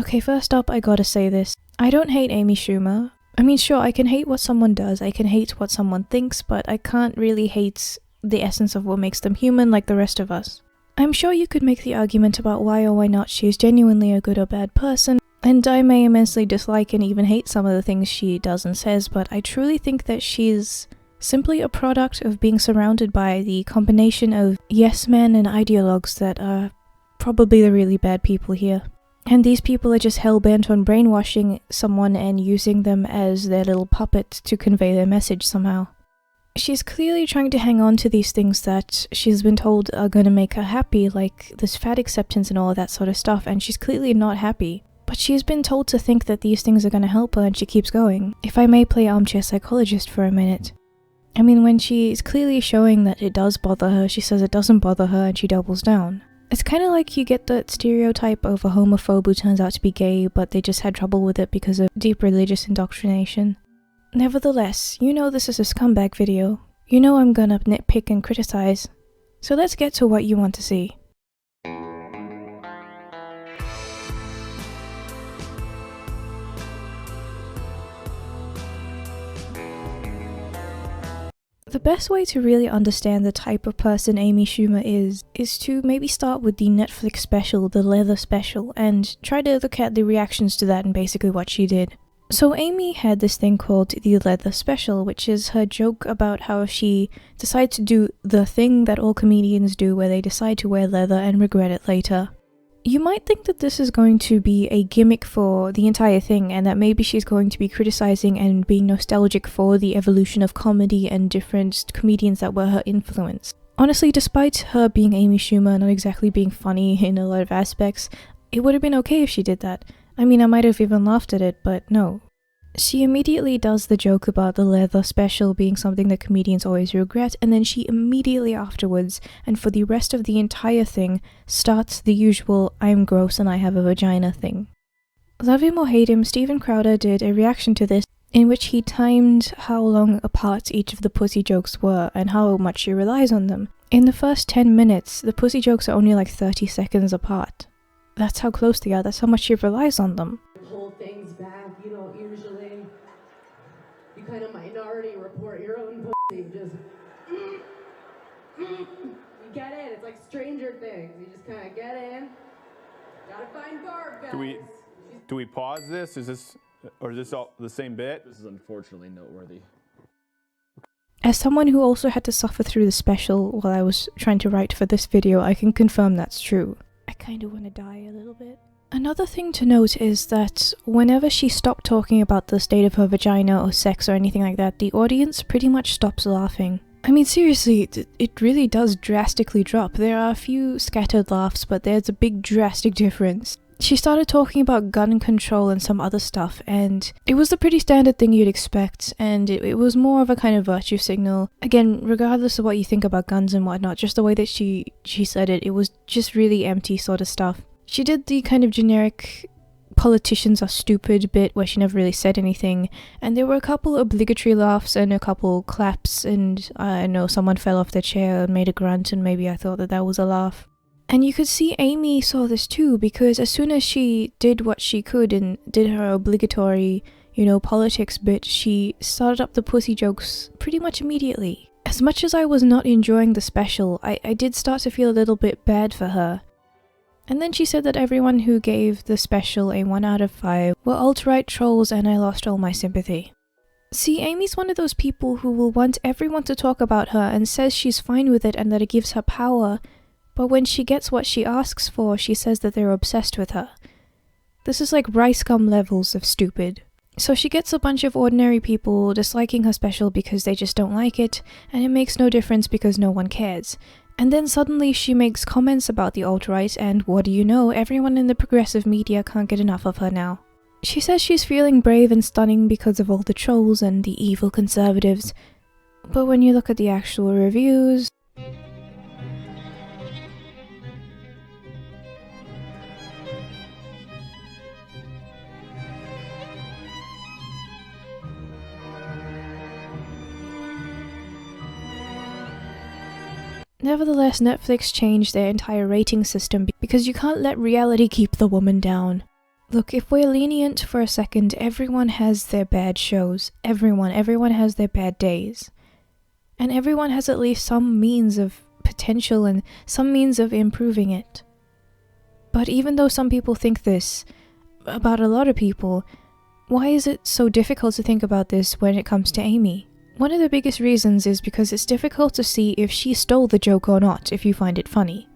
Okay, first up, I gotta say this. I don't hate Amy Schumer. I mean, sure, I can hate what someone does, I can hate what someone thinks, but I can't really hate the essence of what makes them human like the rest of us. I'm sure you could make the argument about why or why not she is genuinely a good or bad person, and I may immensely dislike and even hate some of the things she does and says, but I truly think that she's simply a product of being surrounded by the combination of yes men and ideologues that are probably the really bad people here. And these people are just hell-bent on brainwashing someone and using them as their little puppet to convey their message somehow. She's clearly trying to hang on to these things that she's been told are gonna make her happy, like this fat acceptance and all of that sort of stuff, and she's clearly not happy. But she's been told to think that these things are gonna help her and she keeps going. If I may play armchair psychologist for a minute. I mean, when she's clearly showing that it does bother her, she says it doesn't bother her and she doubles down. It's kind of like you get that stereotype of a homophobe who turns out to be gay, but they just had trouble with it because of deep religious indoctrination. Nevertheless, you know this is a scumbag video. You know I'm gonna nitpick and criticize. So let's get to what you want to see. The best way to really understand the type of person Amy Schumer is to maybe start with the Netflix special, the Leather special, and try to look at the reactions to that and basically what she did. So Amy had this thing called the Leather special, which is her joke about how she decided to do the thing that all comedians do where they decide to wear leather and regret it later. You might think that this is going to be a gimmick for the entire thing and that maybe she's going to be criticizing and being nostalgic for the evolution of comedy and different comedians that were her influence. Honestly, despite her being Amy Schumer, not exactly being funny in a lot of aspects, it would have been okay if she did that. I mean, I might have even laughed at it, but no. She immediately does the joke about the Leather special being something that comedians always regret, and then she immediately afterwards, and for the rest of the entire thing, starts the usual I'm gross and I have a vagina thing. Love him or hate him, Steven Crowder did a reaction to this in which he timed how long apart each of the pussy jokes were and how much she relies on them. In the first 10 minutes, the pussy jokes are only like 30 seconds apart. That's how close they are, that's how much she relies on them. Hold things back, you don't usually, you kind of minority report your own pussy, just, you get in, it's like Stranger Things, you just kind of get in, gotta find Barb, guys. Do we pause this? Is this all the same bit? This is unfortunately noteworthy. As someone who also had to suffer through the special while I was trying to write for this video, I can confirm that's true. I kind of want to die a little bit. Another thing to note is that whenever she stopped talking about the state of her vagina or sex or anything like that, the audience pretty much stops laughing. I mean, seriously, it really does drastically drop. There are a few scattered laughs, but there's a big drastic difference. She started talking about gun control and some other stuff, and it was the pretty standard thing you'd expect, and it was more of a kind of virtue signal. Again, regardless of what you think about guns and whatnot, just the way that she said it, it was just really empty sort of stuff. She did the kind of generic politicians are stupid bit where she never really said anything, and there were a couple obligatory laughs and a couple claps, and I know someone fell off their chair and made a grunt, and maybe I thought that was a laugh. And you could see Amy saw this too, because as soon as she did what she could and did her obligatory, politics bit, she started up the pussy jokes pretty much immediately. As much as I was not enjoying the special, I did start to feel a little bit bad for her. And then she said that everyone who gave the special a 1 out of 5 were alt-right trolls and I lost all my sympathy. See, Amy's one of those people who will want everyone to talk about her and says she's fine with it and that it gives her power, but when she gets what she asks for, she says that they're obsessed with her. This is like rice gum levels of stupid. So she gets a bunch of ordinary people disliking her special because they just don't like it, and it makes no difference because no one cares. And then suddenly she makes comments about the alt-right, and what do you know, everyone in the progressive media can't get enough of her now. She says she's feeling brave and stunning because of all the trolls and the evil conservatives, but when you look at the actual reviews... Nevertheless, Netflix changed their entire rating system because you can't let reality keep the woman down. Look, if we're lenient for a second, everyone has their bad shows. Everyone has their bad days. And everyone has at least some means of potential and some means of improving it. But even though some people think this about a lot of people, why is it so difficult to think about this when it comes to Amy? One of the biggest reasons is because it's difficult to see if she stole the joke or not if you find it funny.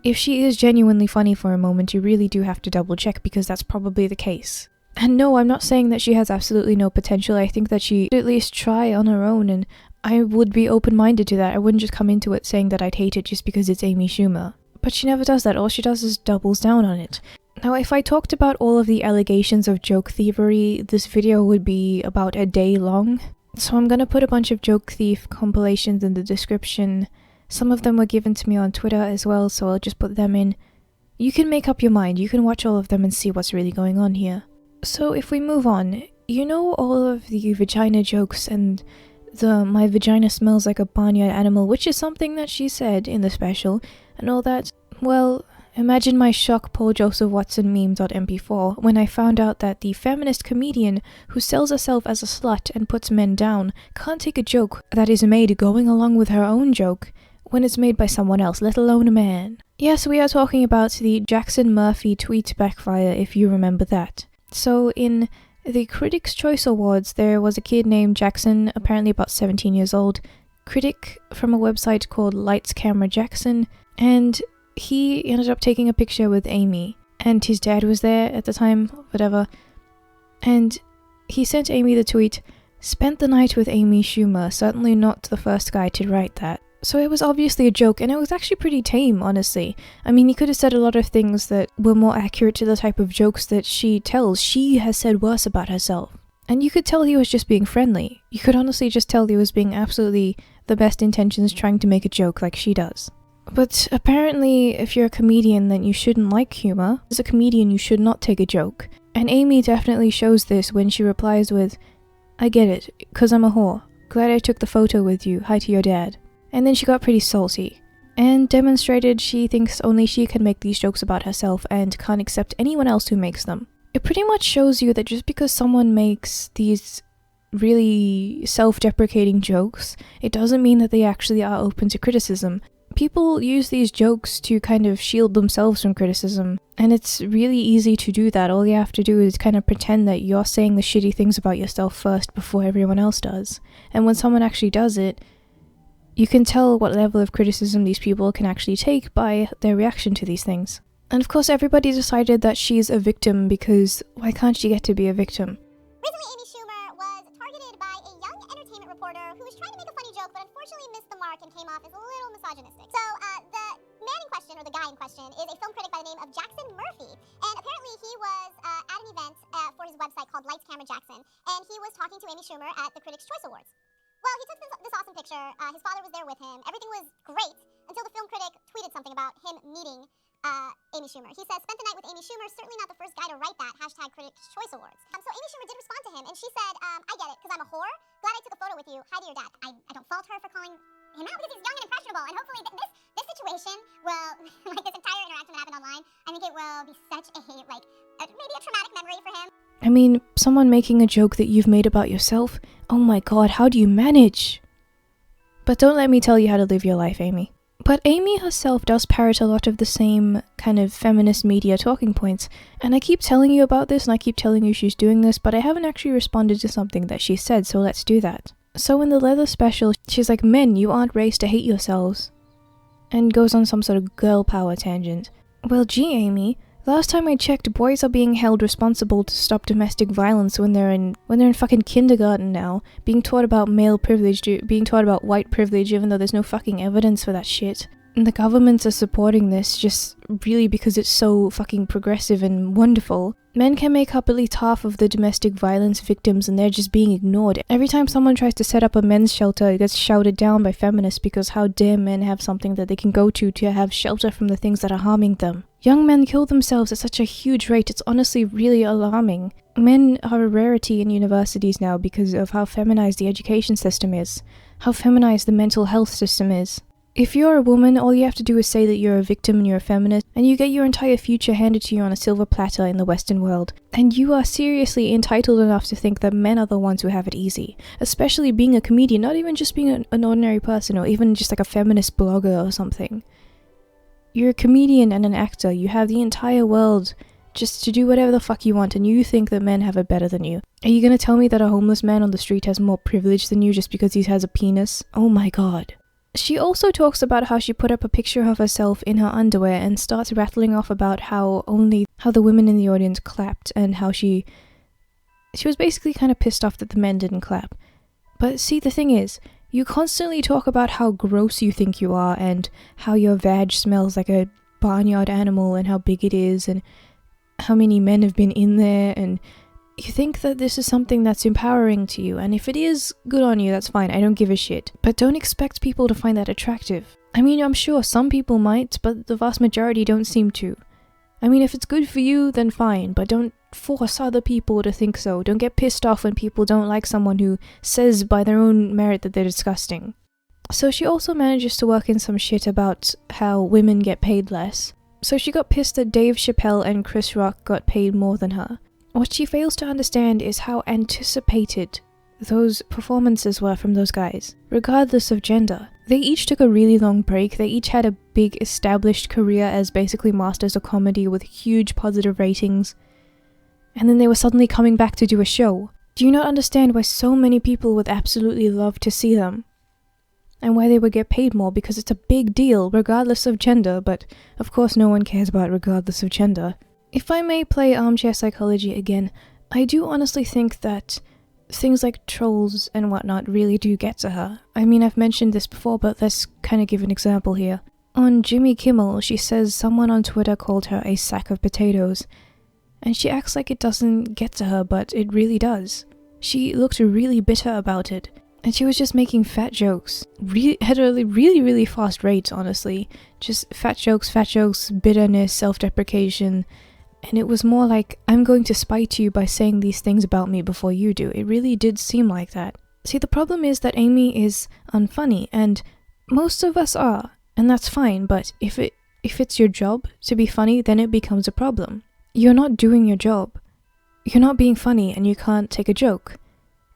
If she is genuinely funny for a moment, you really do have to double check because that's probably the case. And no, I'm not saying that she has absolutely no potential. I think that she should at least try on her own, and I would be open-minded to that. I wouldn't just come into it saying that I'd hate it just because it's Amy Schumer. But she never does that. All she does is doubles down on it. Now, if I talked about all of the allegations of joke thievery, this video would be about a day long. So I'm gonna put a bunch of joke thief compilations in the description. Some of them were given to me on Twitter as well, so I'll just put them in. You can make up your mind. You can watch all of them and see what's really going on here. So if we move on, you know all of the vagina jokes and the my vagina smells like a barnyard animal, which is something that she said in the special, and all that. Well, imagine my shock Paul Joseph Watson meme.mp4 when I found out that the feminist comedian who sells herself as a slut and puts men down can't take a joke that is made going along with her own joke when it's made by someone else, let alone a man. Yes, we are talking about the Jackson Murphy tweet backfire, if you remember that. So in the Critics' Choice Awards, there was a kid named Jackson, apparently about 17 years old, critic from a website called Lights Camera Jackson, and he ended up taking a picture with Amy, and his dad was there at the time, whatever, and he sent Amy the tweet, "Spent the night with Amy Schumer, certainly not the first guy to write that." So it was obviously a joke, and it was actually pretty tame, honestly. I mean, he could have said a lot of things that were more accurate to the type of jokes that she tells. She has said worse about herself. And you could tell he was just being friendly. You could honestly just tell he was being absolutely the best intentions trying to make a joke like she does. But apparently, if you're a comedian, then you shouldn't like humor. As a comedian, you should not take a joke. And Amy definitely shows this when she replies with, "I get it, 'cause I'm a whore. Glad I took the photo with you. Hi to your dad." And then she got pretty salty, and demonstrated she thinks only she can make these jokes about herself and can't accept anyone else who makes them. It pretty much shows you that just because someone makes these really self-deprecating jokes, it doesn't mean that they actually are open to criticism. People use these jokes to kind of shield themselves from criticism, and it's really easy to do that. All you have to do is kind of pretend that you're saying the shitty things about yourself first before everyone else does. And when someone actually does it, you can tell what level of criticism these people can actually take by their reaction to these things. And of course everybody decided that she's a victim because why can't she get to be a victim? Recently, Amy Schumer was targeted by a young entertainment reporter who was trying to make a funny joke but unfortunately missed the mark and came off as a little misogynistic. So the man in question, or the guy in question, is a film critic by the name of Jackson Murphy. And apparently he was at an event for his website called Lights Camera Jackson, and he was talking to Amy Schumer at the Critics' Choice Awards. Well, he took this awesome picture. His father was there with him. Everything was great until the film critic tweeted something about him meeting Amy Schumer. He says, "Spent the night with Amy Schumer, certainly not the first guy to write that, hashtag Critics' Choice Awards." So Amy Schumer did respond to him, and she said, "I get it, because I'm a whore. Glad I took a photo with you. Hi to your dad." I don't fault her for calling him out because he's young and impressionable, and hopefully this situation will, like this entire interaction that happened online, I think it will be such a, maybe a traumatic memory for him. I mean, someone making a joke that you've made about yourself? Oh my god, how do you manage? But don't let me tell you how to live your life, Amy. But Amy herself does parrot a lot of the same kind of feminist media talking points, and I keep telling you about this and I keep telling you she's doing this, but I haven't actually responded to something that she said, so let's do that. So in the Leather special, she's like, "Men, you aren't raised to hate yourselves," and goes on some sort of girl power tangent. Well, gee, Amy, last time I checked, boys are being held responsible to stop domestic violence when they're in fucking kindergarten now, being taught about male privilege, being taught about white privilege, even though there's no fucking evidence for that shit. And the governments are supporting this just really because it's so fucking progressive and wonderful. Men can make up at least half of the domestic violence victims and they're just being ignored. Every time someone tries to set up a men's shelter, it gets shouted down by feminists because how dare men have something that they can go to have shelter from the things that are harming them. Young men kill themselves at such a huge rate, it's honestly really alarming. Men are a rarity in universities now because of how feminized the education system is, how feminized the mental health system is. If you're a woman, all you have to do is say that you're a victim and you're a feminist, and you get your entire future handed to you on a silver platter in the Western world. And you are seriously entitled enough to think that men are the ones who have it easy. Especially being a comedian, not even just being an ordinary person, or even just like a feminist blogger or something. You're a comedian and an actor, you have the entire world just to do whatever the fuck you want, and you think that men have it better than you. Are you gonna tell me that a homeless man on the street has more privilege than you just because he has a penis? Oh my god. She also talks about how she put up a picture of herself in her underwear and starts rattling off about how the women in the audience clapped, and how she was basically kind of pissed off that the men didn't clap. But see, the thing is, you constantly talk about how gross you think you are, and how your vag smells like a barnyard animal, and how big it is, and how many men have been in there, and you think that this is something that's empowering to you, and if it is, good on you, that's fine, I don't give a shit. But don't expect people to find that attractive. I mean, I'm sure some people might, but the vast majority don't seem to. I mean, if it's good for you, then fine, but don't force other people to think so. Don't get pissed off when people don't like someone who says by their own merit that they're disgusting. So she also manages to work in some shit about how women get paid less. So she got pissed that Dave Chappelle and Chris Rock got paid more than her. What she fails to understand is how anticipated those performances were from those guys, regardless of gender. They each took a really long break, they each had a big established career as basically masters of comedy with huge positive ratings, and then they were suddenly coming back to do a show. Do you not understand why so many people would absolutely love to see them? And why they would get paid more, because it's a big deal regardless of gender, but of course no one cares about regardless of gender. If I may play armchair psychology again, I do honestly think that things like trolls and whatnot really do get to her. I mean, I've mentioned this before, but let's kind of give an example here. On Jimmy Kimmel, she says someone on Twitter called her a sack of potatoes, and she acts like it doesn't get to her, but it really does. She looked really bitter about it, and she was just making fat jokes. Had a really fast rate, honestly. Just fat jokes, bitterness, self-deprecation. And it was more like, I'm going to spite you by saying these things about me before you do. It really did seem like that. See, the problem is that Amy is unfunny, and most of us are, and that's fine, but if it's your job to be funny, then it becomes a problem. You're not doing your job. You're not being funny and you can't take a joke.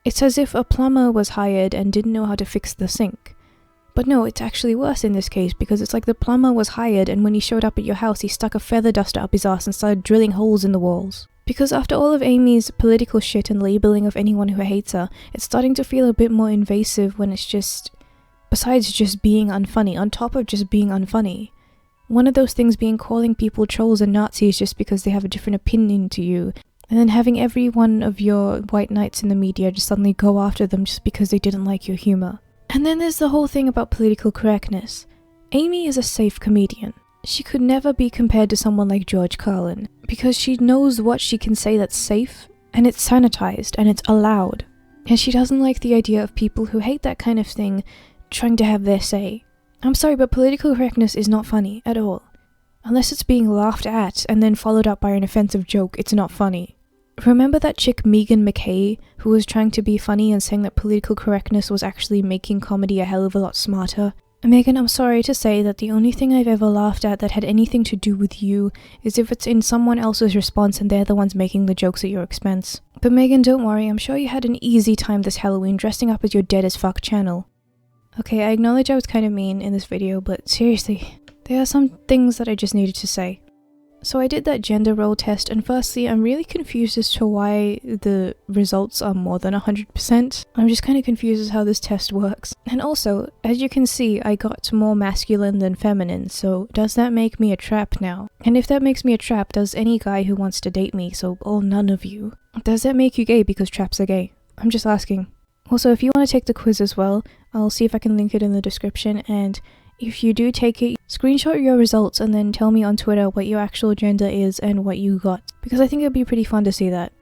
It's as if a plumber was hired and didn't know how to fix the sink. But no, it's actually worse in this case, because it's like the plumber was hired and when he showed up at your house he stuck a feather duster up his ass and started drilling holes in the walls. Because after all of Amy's political shit and labeling of anyone who hates her, it's starting to feel a bit more invasive when it's just, besides just being unfunny, on top of just being unfunny. One of those things being calling people trolls and Nazis just because they have a different opinion to you, and then having every one of your white knights in the media just suddenly go after them just because they didn't like your humor. And then there's the whole thing about political correctness. Amy is a safe comedian. She could never be compared to someone like George Carlin, because she knows what she can say that's safe, and it's sanitized, and it's allowed. And she doesn't like the idea of people who hate that kind of thing trying to have their say. I'm sorry, but political correctness is not funny at all. Unless it's being laughed at and then followed up by an offensive joke, it's not funny. Remember that chick Megan McKay, who was trying to be funny and saying that political correctness was actually making comedy a hell of a lot smarter? Megan, I'm sorry to say that the only thing I've ever laughed at that had anything to do with you is if it's in someone else's response and they're the ones making the jokes at your expense. But Megan, don't worry, I'm sure you had an easy time this Halloween dressing up as your dead as fuck channel. Okay, I acknowledge I was kind of mean in this video, but seriously, there are some things that I just needed to say. So I did that gender role test, and firstly, I'm really confused as to why the results are more than 100%. I'm just kind of confused as how this test works. And also, as you can see, I got more masculine than feminine, so does that make me a trap now? And if that makes me a trap, does any guy who wants to date me, so none of you, does that make you gay because traps are gay? I'm just asking. Also, if you want to take the quiz as well, I'll see if I can link it in the description, and if you do take it, screenshot your results and then tell me on Twitter what your actual gender is and what you got, because I think it'd be pretty fun to see that.